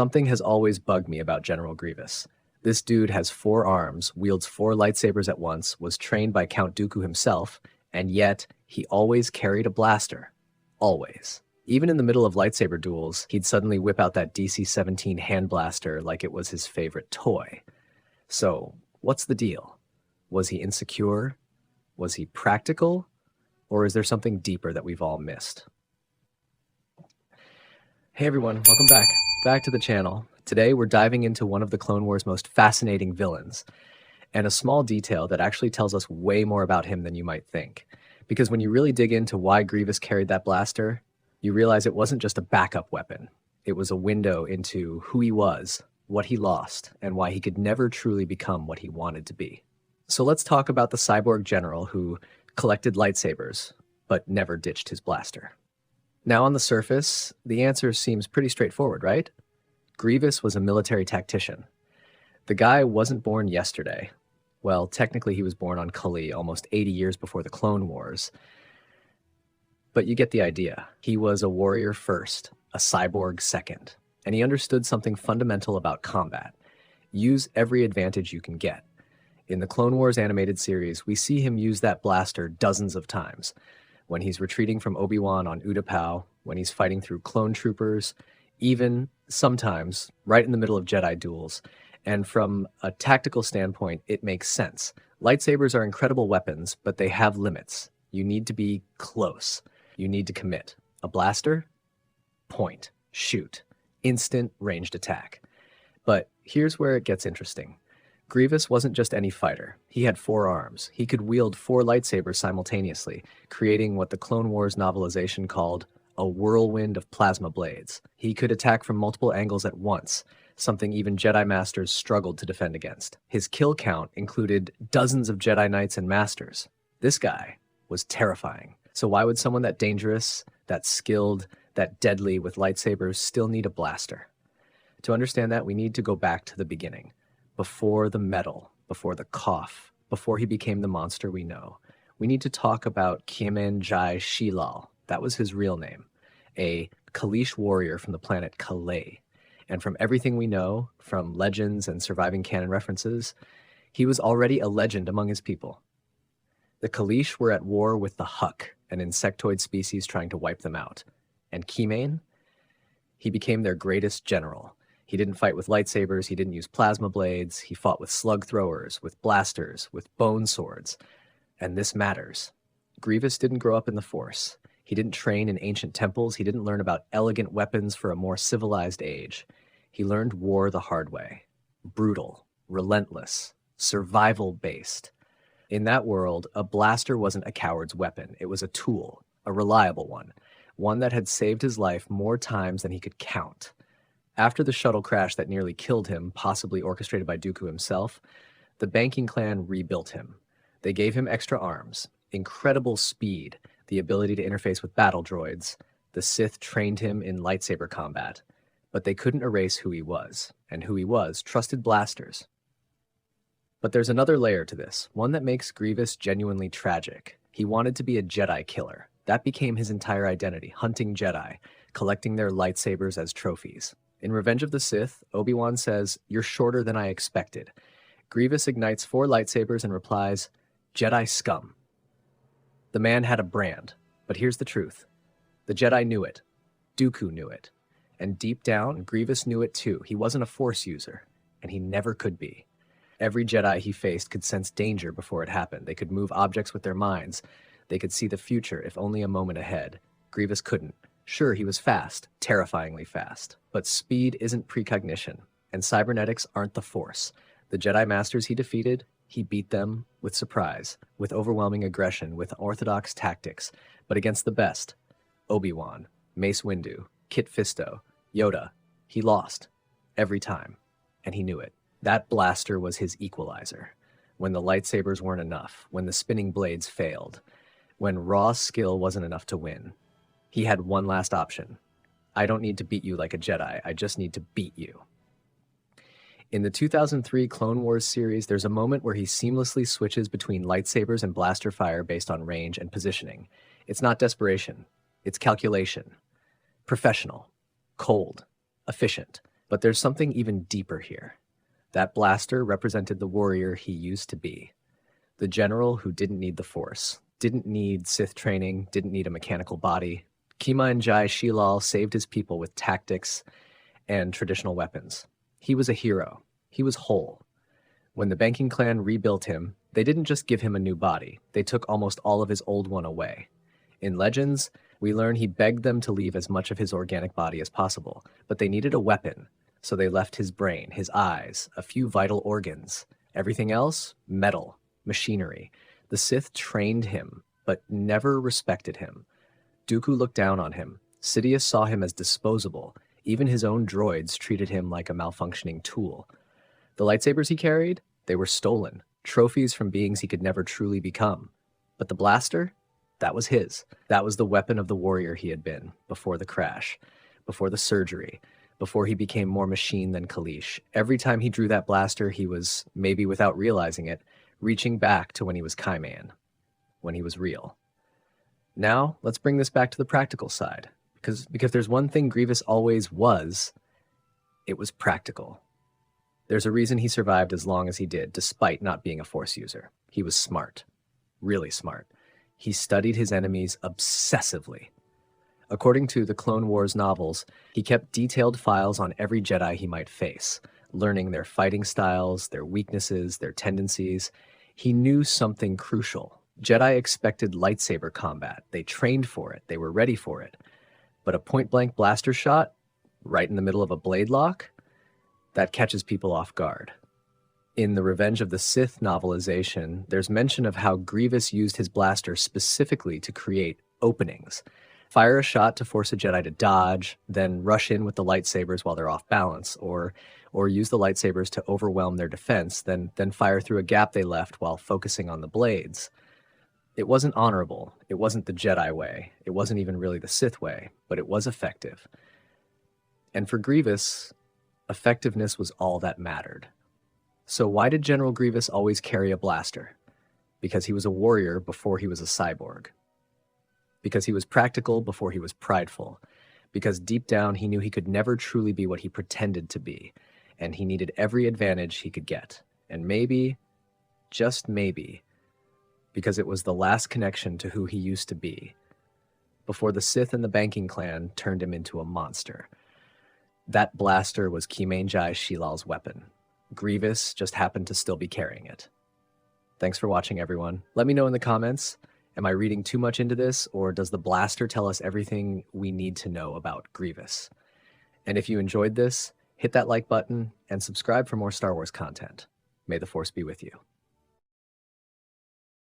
Something has always bugged me about General Grievous. This dude has 4 arms, wields 4 lightsabers at once, was trained by Count Dooku himself, and yet he always carried a blaster. Always. Even in the middle of lightsaber duels, he'd suddenly whip out that DC-17 hand blaster like it was his favorite toy. So, what's the deal? Was he insecure? Was he practical? Or is there something deeper that we've all missed? Hey everyone, welcome back to the channel. Today we're diving into one of the Clone Wars' most fascinating villains, and a small detail that actually tells us way more about him than you might think. Because when you really dig into why Grievous carried that blaster, you realize it wasn't just a backup weapon. It was a window into who he was, what he lost, and why he could never truly become what he wanted to be. So let's talk about the cyborg general who collected lightsabers, but never ditched his blaster. Now on the surface, the answer seems pretty straightforward, right? Grievous was a military tactician. The guy wasn't born yesterday. Well, technically he was born on Kalee almost 80 years before the Clone Wars. But you get the idea. He was a warrior first, a cyborg second, and he understood something fundamental about combat. Use every advantage you can get. In the Clone Wars animated series, we see him use that blaster dozens of times. When he's retreating from Obi-Wan on Utapau, when he's fighting through clone troopers, even sometimes right in the middle of Jedi duels. And from a tactical standpoint, it makes sense. Lightsabers are incredible weapons, but they have limits. You need to be close. You need to commit. A blaster? Point. Shoot. Instant ranged attack. But here's where it gets interesting. Grievous wasn't just any fighter. He had 4 arms. He could wield 4 lightsabers simultaneously, creating what the Clone Wars novelization called a whirlwind of plasma blades. He could attack from multiple angles at once, something even Jedi Masters struggled to defend against. His kill count included dozens of Jedi Knights and Masters. This guy was terrifying. So why would someone that dangerous, that skilled, that deadly with lightsabers still need a blaster? To understand that, we need to go back to the beginning. Before the metal, before the cough, before he became the monster we know. We need to talk about Qymaen Sheelal. That was his real name. A Kaleesh warrior from the planet Kalee. And from everything we know, from legends and surviving canon references, he was already a legend among his people. The Kaleesh were at war with the Huck, an insectoid species trying to wipe them out. And Qymaen? He became their greatest general. He didn't fight with lightsabers, he didn't use plasma blades, he fought with slug throwers, with blasters, with bone swords. And this matters. Grievous didn't grow up in the Force. He didn't train in ancient temples, he didn't learn about elegant weapons for a more civilized age. He learned war the hard way. Brutal, relentless, survival-based. In that world, a blaster wasn't a coward's weapon. It was a tool, a reliable one that had saved his life more times than he could count. After the shuttle crash that nearly killed him, possibly orchestrated by Dooku himself, the banking clan rebuilt him. They gave him extra arms, incredible speed, the ability to interface with battle droids. The Sith trained him in lightsaber combat, but they couldn't erase who he was, and who he was trusted blasters. But there's another layer to this, one that makes Grievous genuinely tragic. He wanted to be a Jedi killer. That became his entire identity, hunting Jedi, collecting their lightsabers as trophies. In Revenge of the Sith, Obi-Wan says, "You're shorter than I expected." Grievous ignites 4 lightsabers and replies, "Jedi scum." The man had a brand, but here's the truth. The Jedi knew it. Dooku knew it. And deep down, Grievous knew it too. He wasn't a Force user, and he never could be. Every Jedi he faced could sense danger before it happened. They could move objects with their minds. They could see the future, if only a moment ahead. Grievous couldn't. Sure, he was fast, terrifyingly fast, but speed isn't precognition, and cybernetics aren't the Force. The Jedi Masters he defeated, he beat them with surprise, with overwhelming aggression, with orthodox tactics, but against the best. Obi-Wan, Mace Windu, Kit Fisto, Yoda, he lost. Every time. And he knew it. That blaster was his equalizer. When the lightsabers weren't enough, when the spinning blades failed, when raw skill wasn't enough to win. He had one last option. I don't need to beat you like a Jedi, I just need to beat you. In the 2003 Clone Wars series, there's a moment where he seamlessly switches between lightsabers and blaster fire based on range and positioning. It's not desperation, it's calculation. Professional, cold, efficient, But there's something even deeper here. That blaster represented the warrior he used to be. The general who didn't need the Force, didn't need Sith training, didn't need a mechanical body. Qymaen Sheelal saved his people with tactics and traditional weapons. He was a hero. He was whole. When the banking clan rebuilt him, they didn't just give him a new body. They took almost all of his old one away. In Legends, we learn he begged them to leave as much of his organic body as possible, but they needed a weapon, so they left his brain, his eyes, a few vital organs. Everything else, metal, machinery. The Sith trained him, but never respected him. Dooku looked down on him. Sidious saw him as disposable. Even his own droids treated him like a malfunctioning tool. The lightsabers he carried, they were stolen, trophies from beings he could never truly become. But the blaster, that was his. That was the weapon of the warrior he had been, before the crash, before the surgery, before he became more machine than Kaleesh. Every time he drew that blaster, he was, maybe without realizing it, reaching back to when he was Qymaen, when he was real. Now, let's bring this back to the practical side, because there's one thing Grievous always was, it was practical. There's a reason he survived as long as he did, despite not being a Force user. He was smart, really smart. He studied his enemies obsessively. According to the Clone Wars novels, he kept detailed files on every Jedi he might face, learning their fighting styles, their weaknesses, their tendencies. He knew something crucial. Jedi expected lightsaber combat. They trained for it. They were ready for it. But a point-blank blaster shot, right in the middle of a blade lock, that catches people off guard. In the Revenge of the Sith novelization, there's mention of how Grievous used his blaster specifically to create openings. Fire a shot to force a Jedi to dodge, then rush in with the lightsabers while they're off balance, or use the lightsabers to overwhelm their defense, then fire through a gap they left while focusing on the blades. It wasn't honorable. It wasn't the Jedi way. It wasn't even really the Sith way, but it was effective. And for Grievous, effectiveness was all that mattered. So why did General Grievous always carry a blaster? Because he was a warrior before he was a cyborg. Because he was practical before he was prideful. Because deep down he knew he could never truly be what he pretended to be, and he needed every advantage he could get. And maybe, just maybe, because it was the last connection to who he used to be, before the Sith and the banking clan turned him into a monster. That blaster was Qymaen Sheelal's weapon. Grievous just happened to still be carrying it. Thanks for watching, everyone. Let me know in the comments, am I reading too much into this, or does the blaster tell us everything we need to know about Grievous? And if you enjoyed this, hit that like button and subscribe for more Star Wars content. May the Force be with you.